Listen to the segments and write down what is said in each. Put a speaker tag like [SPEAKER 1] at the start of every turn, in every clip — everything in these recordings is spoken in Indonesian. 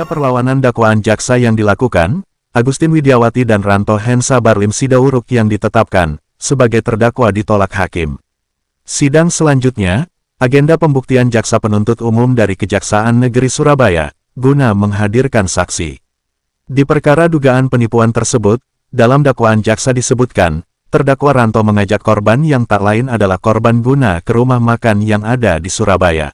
[SPEAKER 1] Pada perlawanan dakwaan jaksa yang dilakukan, Agustin Widiawati dan Ranto Hensa Barlim Sidauruk yang ditetapkan sebagai terdakwa ditolak hakim. Sidang selanjutnya, agenda pembuktian jaksa penuntut umum dari Kejaksaan Negeri Surabaya, guna menghadirkan saksi. Di perkara dugaan penipuan tersebut, dalam dakwaan jaksa disebutkan, terdakwa Ranto mengajak korban yang tak lain adalah korban guna ke rumah makan yang ada di Surabaya.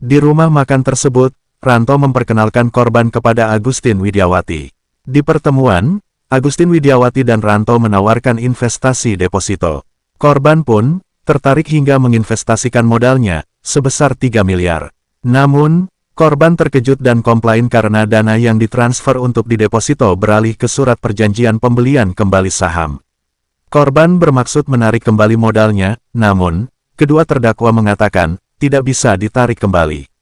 [SPEAKER 1] Di rumah makan tersebut, Ranto memperkenalkan korban kepada Agustin Widiawati. Di pertemuan, Agustin Widiawati dan Ranto menawarkan investasi deposito. Korban pun tertarik hingga menginvestasikan modalnya sebesar 3 miliar. Namun, korban terkejut dan komplain karena dana yang ditransfer untuk dideposito beralih ke surat perjanjian pembelian kembali saham. Korban bermaksud menarik kembali modalnya, namun, kedua terdakwa mengatakan tidak bisa ditarik kembali.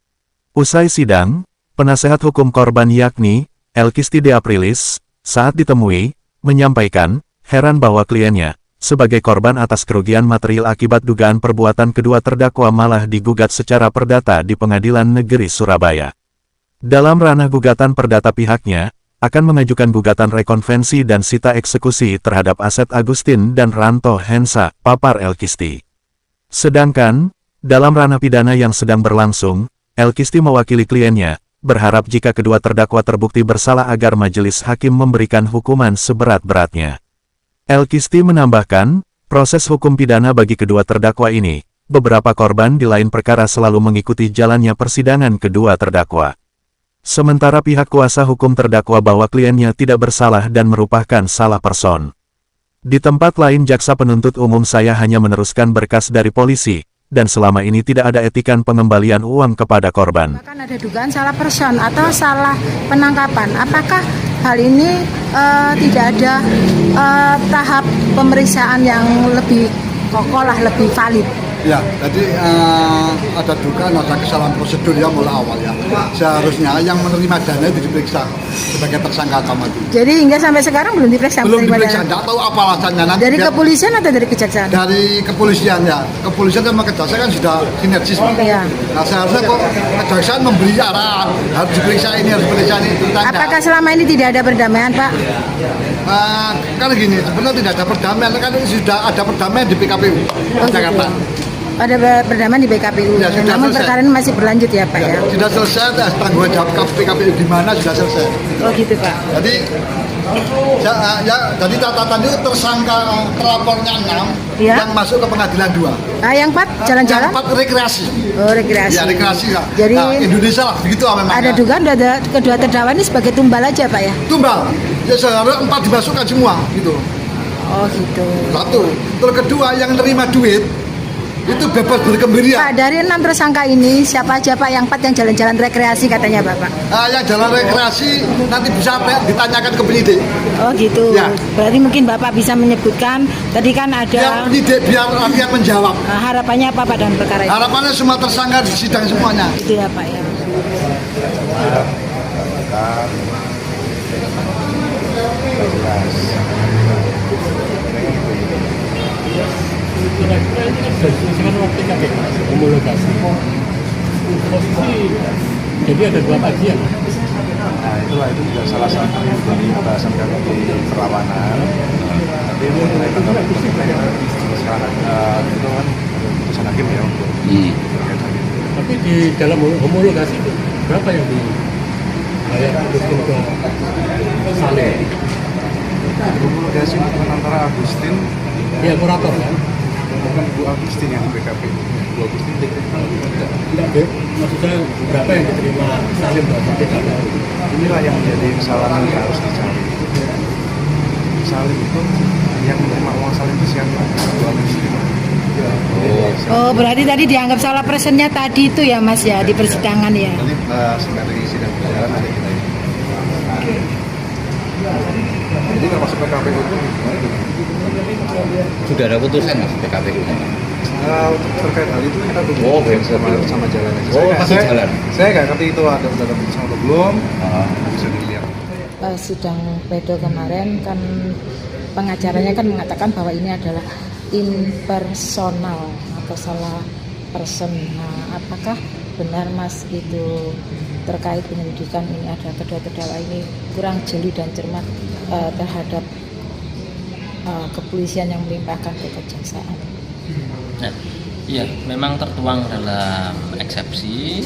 [SPEAKER 1] Usai sidang, penasehat hukum korban yakni Elkisti De Aprilis, saat ditemui, menyampaikan, heran bahwa kliennya, sebagai korban atas kerugian material akibat dugaan perbuatan kedua terdakwa malah digugat secara perdata di Pengadilan Negeri Surabaya. Dalam ranah gugatan perdata pihaknya, akan mengajukan gugatan rekonvensi dan sita eksekusi terhadap aset Agustin dan Ranto Hensa, papar Elkisti. Sedangkan, dalam ranah pidana yang sedang berlangsung, Elkisti mewakili kliennya, berharap jika kedua terdakwa terbukti bersalah agar majelis hakim memberikan hukuman seberat-beratnya. Elkisti menambahkan, proses hukum pidana bagi kedua terdakwa ini, beberapa korban di lain perkara selalu mengikuti jalannya persidangan kedua terdakwa. Sementara pihak kuasa hukum terdakwa bahwa kliennya tidak bersalah dan merupakan salah person. Di tempat lain jaksa penuntut umum saya hanya meneruskan berkas dari polisi, dan selama ini tidak ada etikan pengembalian uang kepada korban.
[SPEAKER 2] Akan ada dugaan salah person atau salah penangkapan. Apakah hal ini tidak ada tahap pemeriksaan yang lebih kokoh lah, lebih valid?
[SPEAKER 3] Ya, jadi ada dugaan ada kesalahan prosedur yang mulai awal ya. Seharusnya yang menerima dana itu diperiksa sebagai tersangka utama.
[SPEAKER 2] Jadi hingga sampai sekarang belum diperiksa?
[SPEAKER 3] Belum diperiksa, tidak tahu apa alasannya. Nanti
[SPEAKER 2] dari kepolisian atau dari kejaksaan?
[SPEAKER 3] Dari kepolisian ya. Kepolisian sama kejaksaan kan sudah sinergis.
[SPEAKER 2] Ya.
[SPEAKER 3] Nah seharusnya kok kejaksaan memberi arahan, harus diperiksa ini, harus diperiksa ini.
[SPEAKER 2] Apakah selama ini tidak ada perdamaian, Pak?
[SPEAKER 3] Kan gini, sebenarnya tidak ada perdamaian, kan sudah ada perdamaian di PKPU Jakarta.
[SPEAKER 2] Ada perdamaian di PKPU,
[SPEAKER 3] ya,
[SPEAKER 2] namun perkara ini masih berlanjut ya Pak ya?
[SPEAKER 3] Sudah selesai, tanggung jawab PKPU di mana sudah selesai.
[SPEAKER 2] Oh gitu Pak.
[SPEAKER 3] Jadi, jadi catatan itu tersangka terlapornya 6, ya? Yang masuk ke pengadilan 2.
[SPEAKER 2] Yang 4 jalan-jalan?
[SPEAKER 3] Yang 4 rekreasi.
[SPEAKER 2] Oh rekreasi.
[SPEAKER 3] Ya rekreasi lah.
[SPEAKER 2] Jadi
[SPEAKER 3] Indonesia lah, begitu lah memang.
[SPEAKER 2] Ada dugaan ada kedua terdakwa ini sebagai tumbal aja Pak ya?
[SPEAKER 3] Tumbal, ya seharusnya 4 dimasukkan semua gitu.
[SPEAKER 2] Oh gitu.
[SPEAKER 3] Satu, terus kedua yang nerima duit, itu bebas berkembang.
[SPEAKER 2] Pak, dari 6 tersangka ini siapa aja Pak yang 4 yang jalan-jalan rekreasi katanya Bapak?
[SPEAKER 3] Yang jalan rekreasi nanti bisa ditanyakan ke penyidik.
[SPEAKER 2] Oh gitu.
[SPEAKER 3] Ya.
[SPEAKER 2] Berarti mungkin Bapak bisa menyebutkan tadi kan ada.
[SPEAKER 3] Yang penyidik biar yang menjawab.
[SPEAKER 2] Harapannya apa Pak dalam perkara ini?
[SPEAKER 3] Harapannya semua tersangka di sidang semuanya.
[SPEAKER 2] Itu ya Pak ya.
[SPEAKER 4] Dengan waktu KPK homologasi posisi jadi ada 2 kajian.
[SPEAKER 5] Nah itulah itu juga salah satu dari bahasan kami di perlawanan. Nanti mengenai tanggapan sekarang itu kan putusan hakim ya untuk
[SPEAKER 4] Tapi di dalam homologasi itu berapa yang dibayar Agustin ke Saleh?
[SPEAKER 5] Homologasi hubungan antara Agustin
[SPEAKER 4] ya kurator kan?
[SPEAKER 5] Bukan Bu Agustin yang di BKP. Bu Agustin
[SPEAKER 4] tidak deh, maksudnya berapa yang diterima Salim dari BKP?
[SPEAKER 5] Inilah yang menjadi kesalahan yang harus dicari. Salim itu yang menerima uang Salim itu siapa? Bu Agustin.
[SPEAKER 2] Oh berarti tadi dianggap salah personnya tadi itu ya Mas ya di persidangan ya?
[SPEAKER 5] Nanti dari sidang berjalan ada kita ini. Jadi kalau masuk PKPU itu
[SPEAKER 6] sudah ada putusan Mas PKPU?
[SPEAKER 5] Untuk terkait hal itu kita tunggu.
[SPEAKER 6] Oh,
[SPEAKER 5] sama jalan aja.
[SPEAKER 6] Masih jalan.
[SPEAKER 5] Saya nggak ngerti itu ada putusan atau belum. Bisa dilihat.
[SPEAKER 2] Sidang pledoi kemarin kan pengacaranya kan mengatakan bahwa ini adalah impersonal atau salah person. Nah, apakah benar Mas itu terkait penyelidikan ini ada kedua terdakwa ini kurang jeli dan cermat terhadap kepolisian yang melimpahkan ke kejaksaan.
[SPEAKER 7] Nah, iya, memang tertuang dalam eksepsi,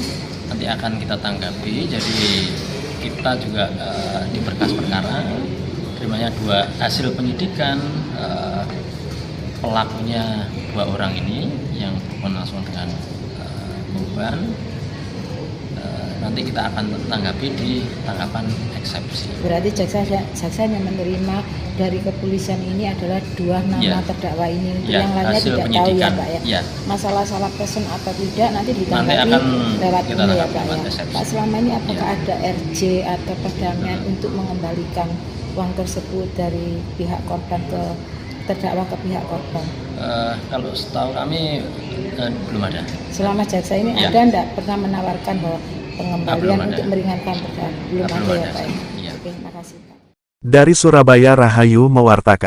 [SPEAKER 7] nanti akan kita tanggapi. Jadi kita juga di berkas perkara terimanya 2 hasil penyidikan, pelakunya 2 orang ini yang berhubungan langsung dengan korban. Nanti kita akan tanggapi di tanggapan eksepsi.
[SPEAKER 2] Berarti jaksa yang menerima dari kepolisian ini adalah 2 nama
[SPEAKER 7] Ya.
[SPEAKER 2] terdakwa ini. Untuk
[SPEAKER 7] Ya,
[SPEAKER 2] yang lainnya
[SPEAKER 7] hasil
[SPEAKER 2] tidak tahu ya
[SPEAKER 7] penyidikan.
[SPEAKER 2] Pak ya.
[SPEAKER 7] Ya.
[SPEAKER 2] Masalah salah person atau tidak nanti ditanggapi
[SPEAKER 7] akan
[SPEAKER 2] lewat
[SPEAKER 7] kita
[SPEAKER 2] ini ya
[SPEAKER 7] tanggapi
[SPEAKER 2] Pak
[SPEAKER 7] lewat
[SPEAKER 2] ya.
[SPEAKER 7] eksepsi.
[SPEAKER 2] Pak, selama ini apakah
[SPEAKER 7] Ya.
[SPEAKER 2] ada RJ atau perdamaian untuk mengembalikan uang tersebut dari pihak korban ke terdakwa ke pihak korban?
[SPEAKER 7] Kalau setahu kami belum ada.
[SPEAKER 2] Selama jaksa ini
[SPEAKER 7] Ya.
[SPEAKER 2] ada enggak pernah menawarkan bahwa pengembalian
[SPEAKER 7] belum ada.
[SPEAKER 2] untuk meringankan terdakwa? Belum
[SPEAKER 7] Belum
[SPEAKER 2] ada ya
[SPEAKER 7] ada,
[SPEAKER 2] Pak ya.
[SPEAKER 7] iya.
[SPEAKER 2] Oke, makasih Pak.
[SPEAKER 1] Dari Surabaya, Rahayu mewartakan.